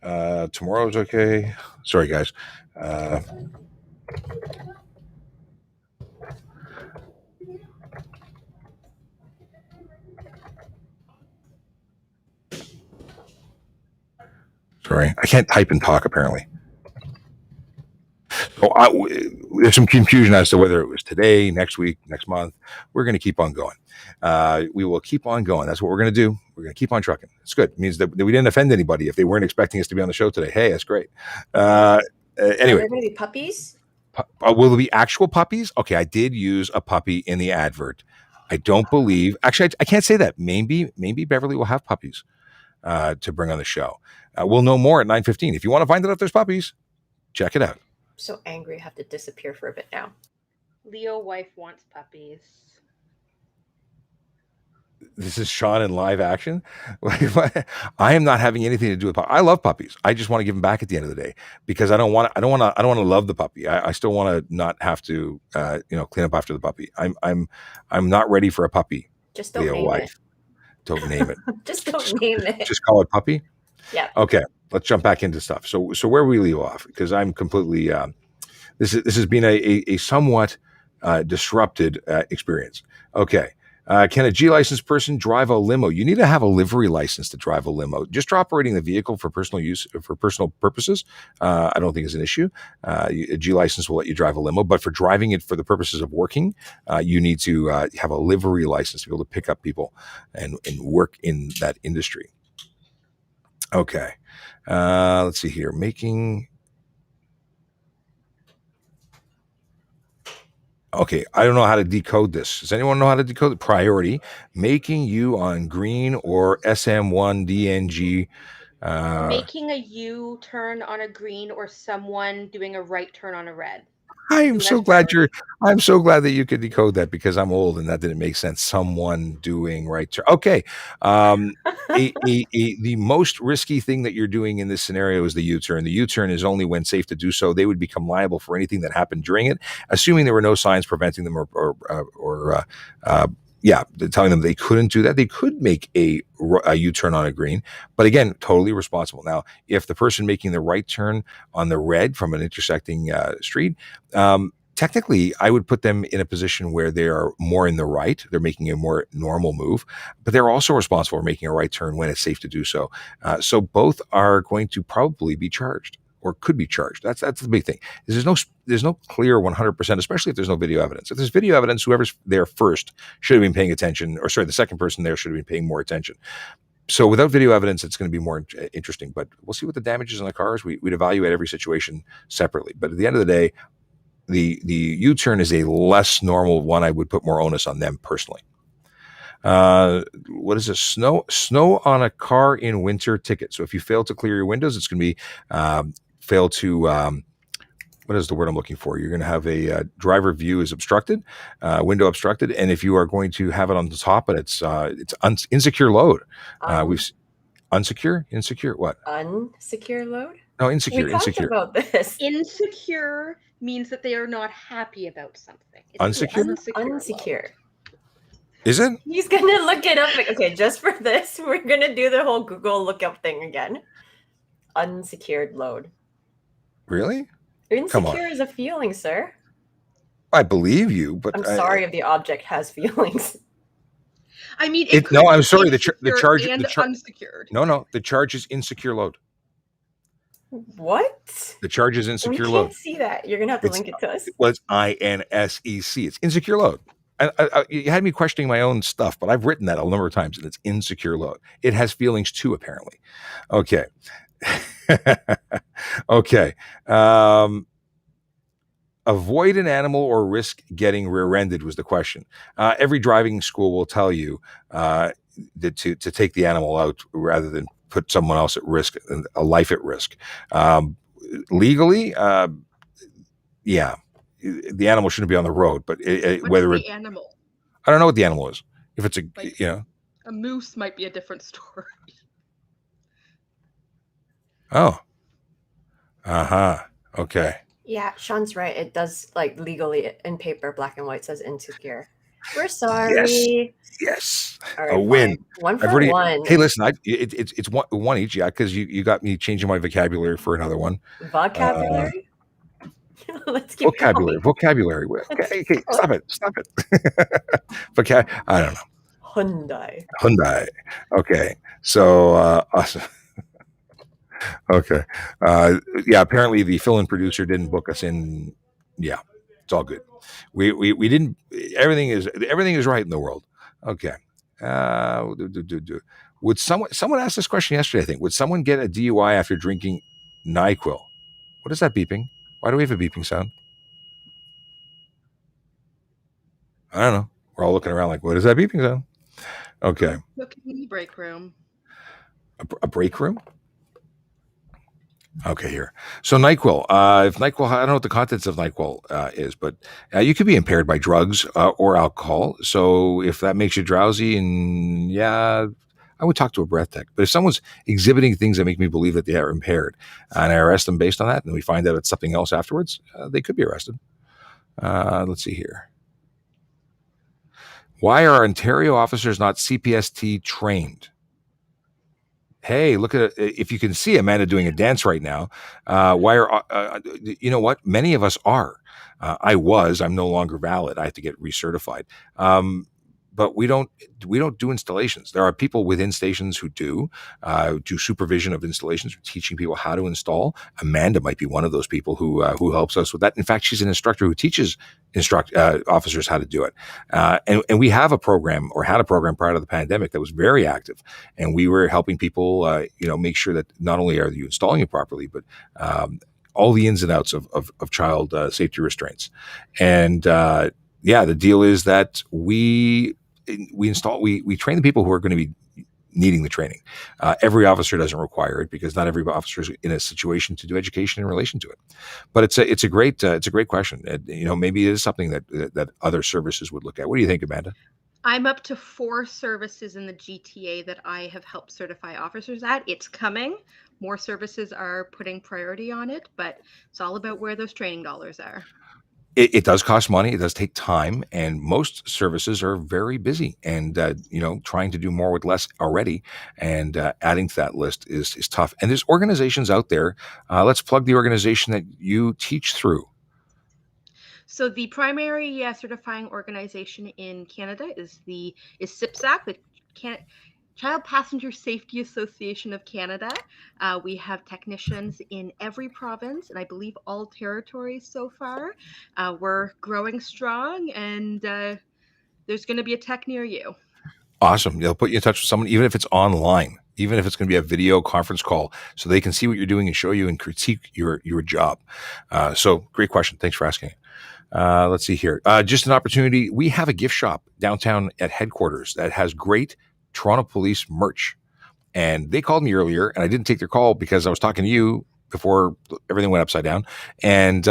Tomorrow's okay. Sorry, guys. Sorry, I can't type and talk apparently. So there's some confusion as to whether it was today, next week, next month. We're going to keep on going. We will keep on going. That's what we're going to do. We're going to keep on trucking. It's good. It means that we didn't offend anybody if they weren't expecting us to be on the show today. Hey, that's great. Anyway. Are there going to be puppies? Will there be actual puppies? Okay, I did use a puppy in the advert. I don't believe. Actually, I can't say that. Maybe Beverly will have puppies to bring on the show. We'll know more at 9:15. If you want to find out if there's puppies, check it out. So angry, I have to disappear for a bit now. Leo wife wants puppies. This is Sean in live action. I am not having anything to do with puppies. I love puppies. I just want to give them back at the end of the day because I don't want to love the puppy. I still want to not have to clean up after the puppy. I'm not ready for a puppy. Just don't name it. Don't name it. Just don't name it. Just call it puppy. Yeah. Okay. Let's jump back into stuff. So where we leave off, because I'm completely this has been a somewhat disrupted experience. Okay. Can a G licensed person drive a limo? You need to have a livery license to drive a limo. Just for operating the vehicle for personal use, for personal purposes, I don't think is an issue. A G license will let you drive a limo, but for driving it for the purposes of working, you need to have a livery license to be able to pick up people and work in that industry. Okay. Let's see here. Okay, I don't know how to decode this. Does anyone know how to decode the priority? Making you on green or SM1 DNG. Making a U-turn on a green or someone doing a right turn on a red. I'm so glad that you could decode that because I'm old and that didn't make sense. Someone doing right turn. Okay. The most risky thing that you're doing in this scenario is the U-turn. The U-turn is only when safe to do so. They would become liable for anything that happened during it, assuming there were no signs preventing them or telling them they couldn't do that. They could make a U-turn on a green, but again, totally responsible. Now, if the person making the right turn on the red from an intersecting street, technically, I would put them in a position where they are more in the right. They're making a more normal move, but they're also responsible for making a right turn when it's safe to do so. So both are going to probably be charged or could be charged. That's the big thing. There's no clear 100%, especially if there's no video evidence. If there's video evidence, whoever's there first should have been paying attention, or sorry, the second person there should have been paying more attention. So without video evidence, it's going to be more interesting, but we'll see what the damage is on the cars. We'd evaluate every situation separately. But at the end of the day, the U-turn is a less normal one. I would put more onus on them personally. What is this? Snow on a car in winter ticket. So if you fail to clear your windows, it's going to be fail to what is the word I'm looking for? You're going to have a driver view is obstructed, window obstructed, and if you are going to have it on the top, but it's insecure load. We've insecure what? Unsecure load? No, insecure. We talked about this. Insecure means that they are not happy about something. It's Unsecure? Unsecure. Is it? He's gonna look it up. Okay, just for this, we're gonna do the whole Google lookup thing again. Unsecured load. Really? Come on. Insecure is a feeling, sir. I believe you, but I'm sorry if the object has feelings. I mean, No, I'm be sorry. The secure charge. and The charge. unsecured. No. The charge is insecure load. What? The charge is We insecure can't load. see that. You're gonna have to link it to us. It was INSEC. It's insecure load. You had me questioning my own stuff, but I've written that a number of times, and it's insecure load. It has feelings too, apparently. Okay. Okay. Avoid an animal or risk getting rear-ended was the question. Every driving school will tell you that to take the animal out rather than put someone else at risk, a life at risk. Legally, yeah, the animal shouldn't be on the road, but whether the animal, I don't know what the animal is. If it's a moose, might be a different story. Oh, okay. Yeah, Sean's right. It does, like, legally in paper, black and white, says insecure. We're sorry. Yes. All right, A win. Fine. One for one. Hey, listen, it's one each, yeah, because you got me changing my vocabulary for another one. Vocabulary? Let's keep Vocabulary. going. Vocabulary. Okay, stop it. I don't know. Hyundai. Okay. So awesome. Okay. Yeah, apparently the fill-in producer didn't book us in. Yeah, it's all good. We didn't. Everything is right in the world. Okay. Would someone asked this question yesterday? I think. Would someone get a DUI after drinking NyQuil? What is that beeping? Why do we have a beeping sound? I don't know. We're all looking around like, what is that beeping sound? Okay. Look in the break room. A break room? Okay, here. So NyQuil. If NyQuil, I don't know what the contents of NyQuil is, but you could be impaired by drugs or alcohol. So if that makes you drowsy, and yeah, I would talk to a breath tech. But if someone's exhibiting things that make me believe that they are impaired, and I arrest them based on that, and we find out it's something else afterwards, they could be arrested. Let's see here. Why are Ontario officers not CPST trained? Hey, look at it. If you can see Amanda doing a dance right now, why are, you know what? Many of us are. I'm no longer valid. I have to get recertified. But we don't do installations. There are people within stations who do supervision of installations, teaching people how to install. Amanda might be one of those people who helps us with that. In fact, she's an instructor who teaches officers how to do it. And we have a program, or had a program prior to the pandemic, that was very active, and we were helping people, make sure that not only are you installing it properly, but all the ins and outs of child safety restraints. And the deal is that we train the people who are going to be needing the training. Every officer doesn't require it, because not every officer is in a situation to do education in relation to it. But it's a great question. Maybe it is something that other services would look at. What do you think, Amanda? I'm up to 4 services in the GTA that I have helped certify officers at. It's coming. More services are putting priority on it, but it's all about where those training dollars are. It does cost money. It does take time, and most services are very busy, and trying to do more with less already, and adding to that list is tough. And there's organizations out there. Let's plug the organization that you teach through. So the primary certifying organization in Canada is CIPSAC, the Child Passenger Safety Association of Canada. We have technicians in every province, and I believe all territories so far. We're growing strong, and there's going to be a tech near you. Awesome. They'll put you in touch with someone, even if it's online, even if it's going to be a video conference call, so they can see what you're doing and show you and critique your job. So great question. Thanks for asking. Let's see here. Just an opportunity. We have a gift shop downtown at headquarters that has great Toronto Police merch. And they called me earlier, and I didn't take their call because I was talking to you before everything went upside down. And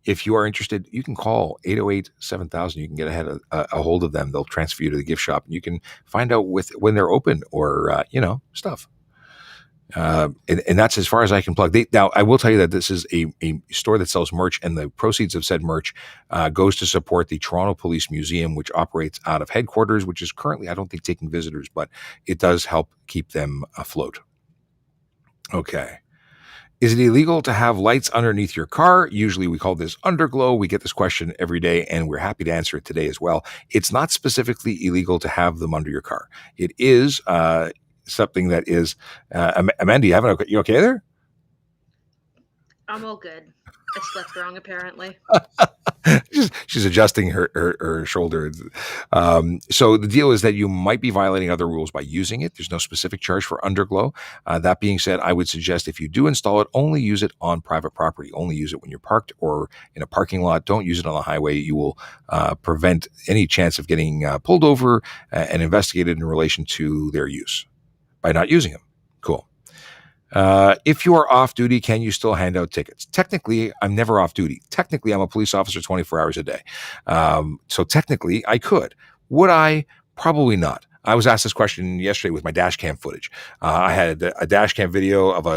if you are interested, you can call 808-7000. You can get a hold of them. They'll transfer you to the gift shop, and you can find out when they're open, or stuff. And that's as far as I can plug. Now, I will tell you that this is a store that sells merch, and the proceeds of said merch goes to support the Toronto Police Museum, which operates out of headquarters, which is currently, I don't think, taking visitors, but it does help keep them afloat. Okay. Is it illegal to have lights underneath your car? Usually we call this underglow. We get this question every day, and we're happy to answer it today as well. It's not specifically illegal to have them under your car. It is something that is, Amanda, you okay there? I'm all good. I slept wrong, apparently. She's adjusting her shoulder. So the deal is that you might be violating other rules by using it. There's no specific charge for underglow. That being said, I would suggest if you do install it, only use it on private property. Only use it when you're parked or in a parking lot. Don't use it on the highway. You will prevent any chance of getting pulled over and investigated in relation to their use by not using them. Cool. If you are off duty, can you still hand out tickets? Technically, I'm never off duty. Technically, I'm a police officer 24 hours a day. So technically, I could. Would I? Probably not. I was asked this question yesterday with my dash cam footage. I had a dash cam video of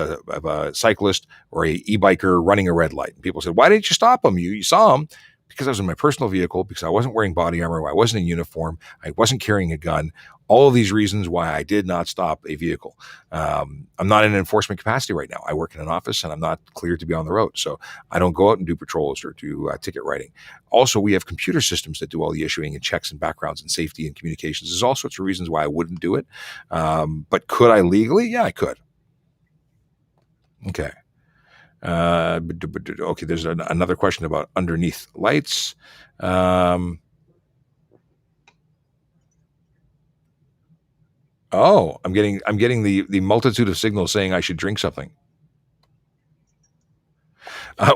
a cyclist or a e-biker running a red light. And people said, "Why didn't you stop him? You saw him." Because I was in my personal vehicle, because I wasn't wearing body armor, I wasn't in uniform, I wasn't carrying a gun. All of these reasons why I did not stop a vehicle. I'm not in an enforcement capacity right now. I work in an office and I'm not cleared to be on the road. So I don't go out and do patrols or do ticket writing. Also, we have computer systems that do all the issuing and checks and backgrounds and safety and communications. There's all sorts of reasons why I wouldn't do it. But could I legally? Yeah, I could. Okay. Okay, there's another question about underneath lights. Oh, I'm getting the multitude of signals saying I should drink something.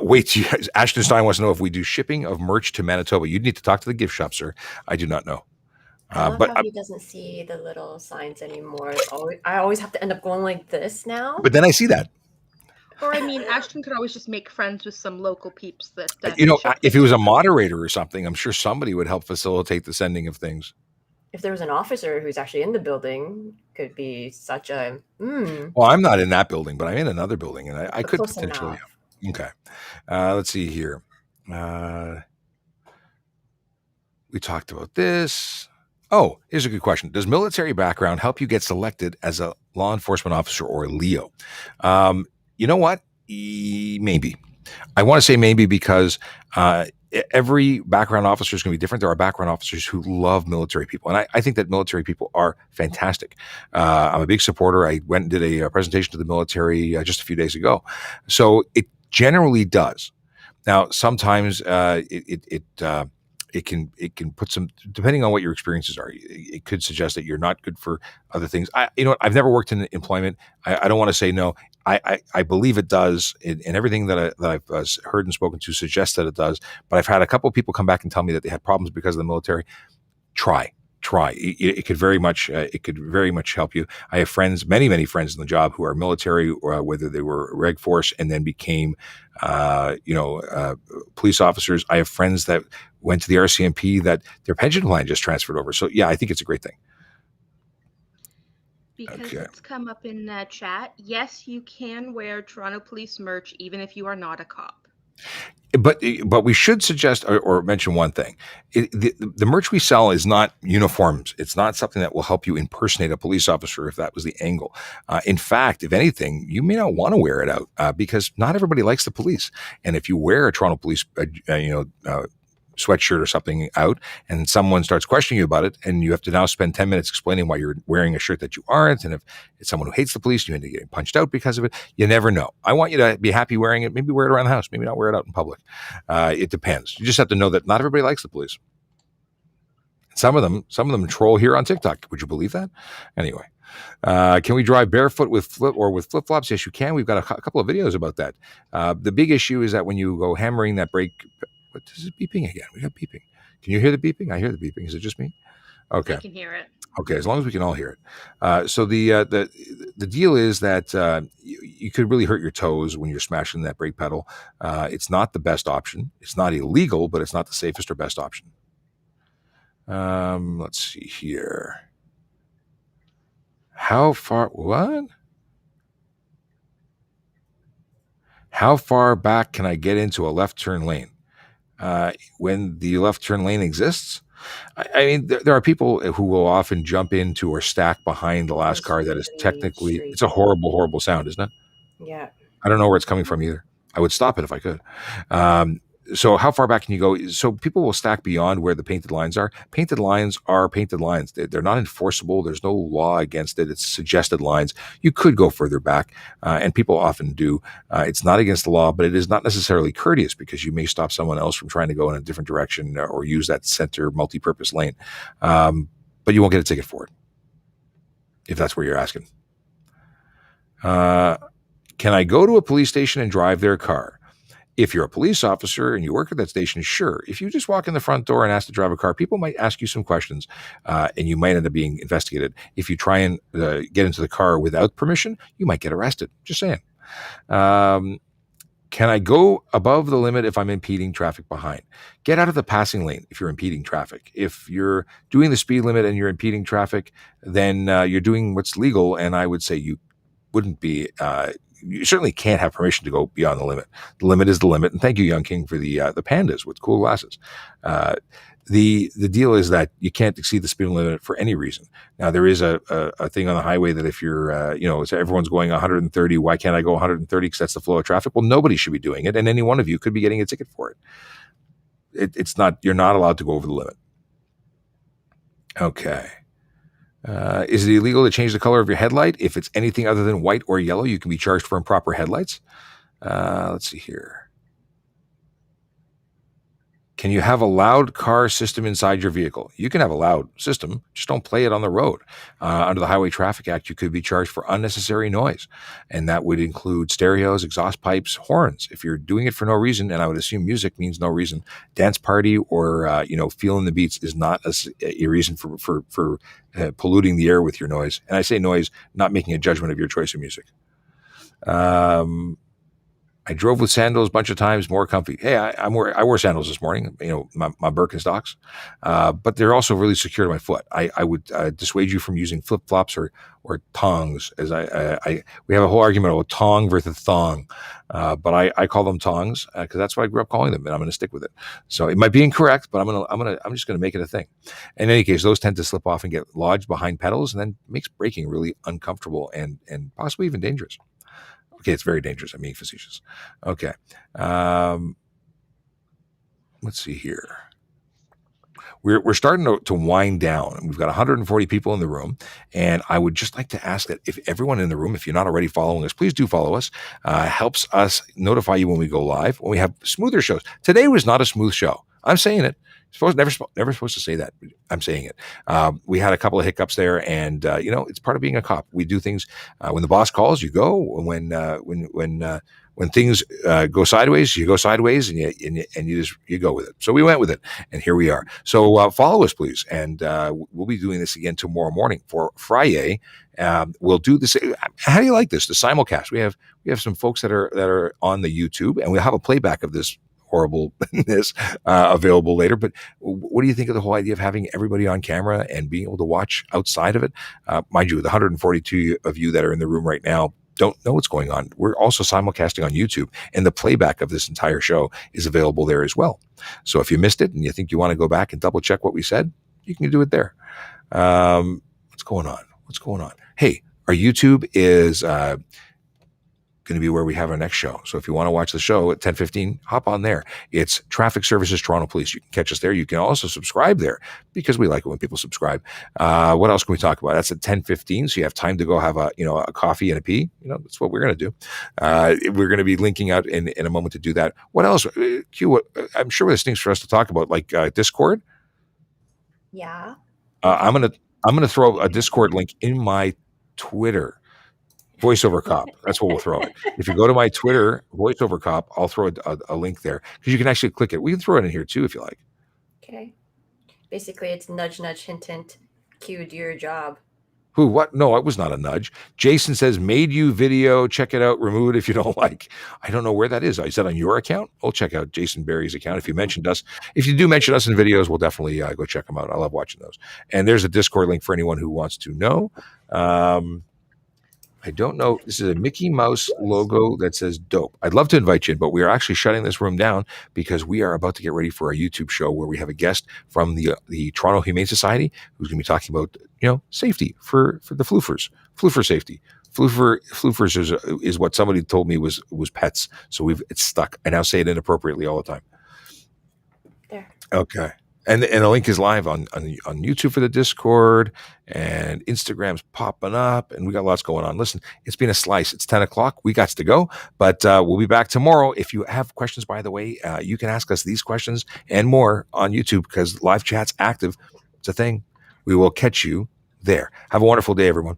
Wait, Ashton Stein wants to know if we do shipping of merch to Manitoba. You'd need to talk to the gift shop, sir. I do not know. I love how he doesn't see the little signs anymore. I always have to end up going like this now. But then I see that. Or, I mean, Ashton could always just make friends with some local peeps that if he was a moderator or something, I'm sure somebody would help facilitate the sending of things. If there was an officer who's actually in the building, could be such a. Well, I'm not in that building, but I'm in another building, and I could potentially. Enough. Okay. Let's see here. We talked about this. Oh, here's a good question. Does military background help you get selected as a law enforcement officer or a LEO? You know what? Maybe. I want to say maybe because every background officer is going to be different. There are background officers who love military people, and I think that military people are fantastic. I'm a big supporter. I went and did a presentation to the military just a few days ago. So it generally does. Now, sometimes it can put some, depending on what your experiences are, it could suggest that you're not good for other things. I've never worked in employment. I don't want to say no. I believe it does, and everything that I've heard and spoken to suggests that it does. But I've had a couple of people come back and tell me that they had problems because of the military. Try. It could very much help you. I have friends, many friends in the job who are military, whether they were Reg Force and then became, police officers. I have friends that went to the RCMP that their pension plan just transferred over. So yeah, I think it's a great thing. Because it's come up in chat. Yes, you can wear Toronto Police merch even if you are not a cop. But we should suggest or mention one thing. The merch we sell is not uniforms. It's not something that will help you impersonate a police officer if that was the angle. In fact, if anything, you may not want to wear it out because not everybody likes the police. And if you wear a Toronto Police sweatshirt or something out and someone starts questioning you about it and you have to now spend 10 minutes explaining why you're wearing a shirt that you aren't, and if it's someone who hates the police, you end up getting punched out because of it. You never know. I want you to be happy wearing it. Maybe wear it around the house. Maybe not wear it out in public. It depends. You just have to know that not everybody likes the police. Some of them troll here on TikTok. Would you believe that? Anyway. Can we drive barefoot with flip-flops? Yes, you can. We've got a couple of videos about that. The big issue is that when you go hammering that brake, what is it beeping again? We got beeping. Can you hear the beeping? I hear the beeping. Is it just me? Okay. I can hear it. Okay, as long as we can all hear it. So the deal is that you could really hurt your toes when you're smashing that brake pedal. It's not the best option. It's not illegal, but it's not the safest or best option. Let's see here. How far? What? How far back can I get into a left turn lane? When the left turn lane exists? I mean, there are people who will often jump into or stack behind the last Just car that is really technically, straight. it's a horrible, horrible sound, isn't it? Yeah. I don't know where it's coming from either. I would stop it if I could. So how far back can you go? So people will stack beyond where the painted lines are. Painted lines are painted lines. They're not enforceable. There's no law against it. It's suggested lines. You could go further back, and people often do. It's not against the law, but it is not necessarily courteous because you may stop someone else from trying to go in a different direction or use that center multi-purpose lane. But you won't get a ticket for it, if that's where you're asking. Can I go to a police station and drive their car? If you're a police officer and you work at that station, sure. If you just walk in the front door and ask to drive a car, people might ask you some questions, and you might end up being investigated. If you try and get into the car without permission, you might get arrested. Just saying. Can I go above the limit if I'm impeding traffic behind? Get out of the passing lane if you're impeding traffic. If you're doing the speed limit and you're impeding traffic, then you're doing what's legal, and I would say you wouldn't be you certainly can't have permission to go beyond the limit. The limit is the limit. And thank you, Young King, for the pandas with cool glasses. The deal is that you can't exceed the speed limit for any reason. Now, there is a thing on the highway that if you're, so everyone's going 130, why can't I go 130? Because that's the flow of traffic. Well, nobody should be doing it. And any one of you could be getting a ticket for it. It's not, you're not allowed to go over the limit. Okay. Is it illegal to change the color of your headlight? If it's anything other than white or yellow, you can be charged for improper headlights. Let's see here. Can you have a loud car system inside your vehicle? You can have a loud system, just don't play it on the road. Under the Highway Traffic Act, you could be charged for unnecessary noise, and that would include stereos, exhaust pipes, horns. If you're doing it for no reason, and I would assume music means no reason, dance party or feeling the beats is not a reason for polluting the air with your noise. And I say noise, not making a judgment of your choice of music. I drove with sandals a bunch of times, more comfy. Hey, I wore sandals this morning, my Birkenstocks, but they're also really secure to my foot. I would dissuade you from using flip flops or tongs. As we have a whole argument about tong versus thong, but I call them tongs because that's what I grew up calling them, and I'm going to stick with it. So it might be incorrect, but I'm just going to make it a thing. In any case, those tend to slip off and get lodged behind pedals, and then makes braking really uncomfortable and possibly even dangerous. Okay, it's very dangerous. I'm being facetious. Okay. Let's see here. We're starting to wind down. We've got 140 people in the room, and I would just like to ask that if everyone in the room, if you're not already following us, please do follow us. Helps us notify you when we go live, when we have smoother shows. Today was not a smooth show. I'm saying it. Never supposed to say that. I'm saying it. We had a couple of hiccups there, and it's part of being a cop. We do things when the boss calls, you go. When things go sideways, you go sideways, and you go with it. So we went with it, and here we are. So follow us, please, and we'll be doing this again tomorrow morning for Friday. We'll do this. How do you like this? The simulcast. We have some folks that are on the YouTube, and we'll have a playback of this horribleness available later. But what do you think of the whole idea of having everybody on camera and being able to watch outside of it? Mind you, the 142 of you that are in the room right now don't know what's going on. We're also simulcasting on YouTube, and the playback of this entire show is available there as well. So if you missed it and you think you want to go back and double check what we said, you can do it there. What's going on? Hey, our YouTube is going to be where we have our next show. So if you want to watch the show at 10:15, hop on there. It's Traffic Services Toronto Police. You can catch us there. You can also subscribe there because we like it when people subscribe. What else can we talk about? That's at 10:15, so you have time to go have a coffee and a pee. That's what we're going to do. We're going to be linking out in a moment to do that. What else? Q, I'm sure there's things for us to talk about, like Discord. Yeah. I'm gonna throw a Discord link in my Twitter. Voiceover Cop. That's what we'll throw it. If you go to my Twitter, Voiceover Cop, I'll throw a link there because you can actually click it. We can throw it in here too if you like. Okay. Basically, it's nudge, nudge, hint, hint. Q, do your job. Who? What? No, it was not a nudge. Jason says, made you video. Check it out. Remove it if you don't like. I don't know where that is. Is that on your account? I'll check out Jason Berry's account. If you mentioned us, if you do mention us in videos, we'll definitely go check them out. I love watching those. And there's a Discord link for anyone who wants to know. I don't know. This is a Mickey Mouse logo that says dope. I'd love to invite you in, but we are actually shutting this room down because we are about to get ready for our YouTube show where we have a guest from the Toronto Humane Society who's going to be talking about, safety for the floofers, floofer safety. Floofers is what somebody told me was pets. So it's stuck. I now say it inappropriately all the time. There. Okay. And the link is live on YouTube for the Discord, and Instagram's popping up, and we got lots going on. Listen, it's been a slice. It's 10 o'clock. We got to go, but we'll be back tomorrow. If you have questions, by the way, you can ask us these questions and more on YouTube because live chat's active. It's a thing. We will catch you there. Have a wonderful day, everyone.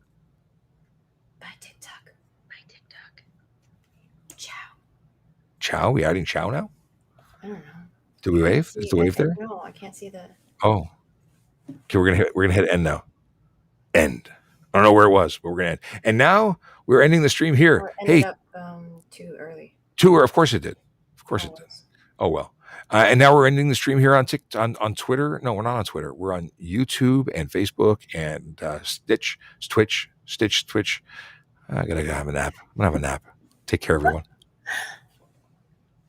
Bye, TikTok. Bye, TikTok. Ciao. Ciao. We adding ciao now? I don't know. Do we wave? Is the wave there? No, I can't see the. Oh, okay. We're gonna hit end now. End. I don't know where it was, but we're gonna end. And now we're ending the stream here. Or Hey, ended up too early. Of course it did. Of course it did. Always. Oh well. And now we're ending the stream here on Twitter. No, we're not on Twitter. We're on YouTube and Facebook and Twitch. I gotta have a nap. I'm gonna have a nap. Take care, everyone.